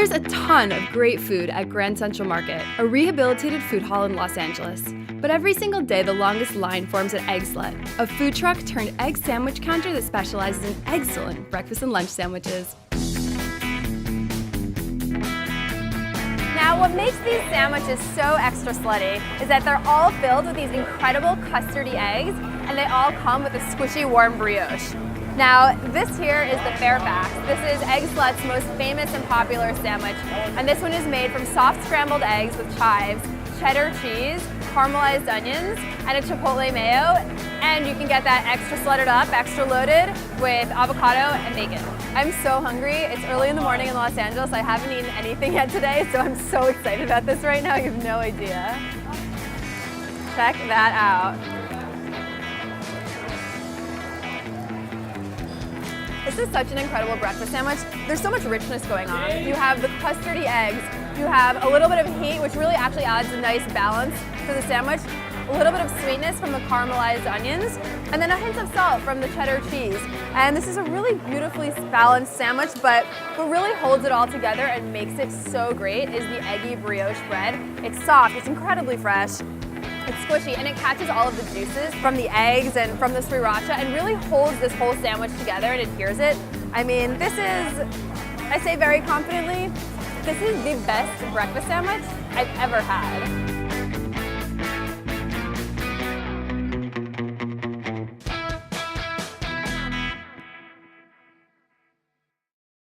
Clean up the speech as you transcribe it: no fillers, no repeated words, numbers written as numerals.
There's a ton of great food at Grand Central Market, a rehabilitated food hall in Los Angeles. But every single day, the longest line forms at Eggslut, a food truck turned egg sandwich counter that specializes in excellent breakfast and lunch sandwiches. Now, what makes these sandwiches so extra slutty is that they're all filled with these incredible custardy eggs, and they all come with a squishy, warm brioche. Now, this here is the Fairfax. This is Eggslut's most famous and popular sandwich, and this one is made from soft scrambled eggs with chives, cheddar cheese, caramelized onions, and a chipotle mayo, and you can get that extra slutted up, extra loaded with avocado and bacon. I'm so hungry. It's early in the morning in Los Angeles. I haven't eaten anything yet today, so I'm so excited about this right now. You have no idea. Check that out. This is such an incredible breakfast sandwich. There's so much richness going on. You have the custardy eggs, you have a little bit of heat, which really actually adds a nice balance to the sandwich, a little bit of sweetness from the caramelized onions, and then a hint of salt from the cheddar cheese. And this is a really beautifully balanced sandwich, but what really holds it all together and makes it so great is the eggy brioche bread. It's soft, it's incredibly fresh. It's squishy, and it catches all of the juices from the eggs and from the sriracha and really holds this whole sandwich together and adheres it. I mean, this is, I say very confidently, this is the best breakfast sandwich I've ever had.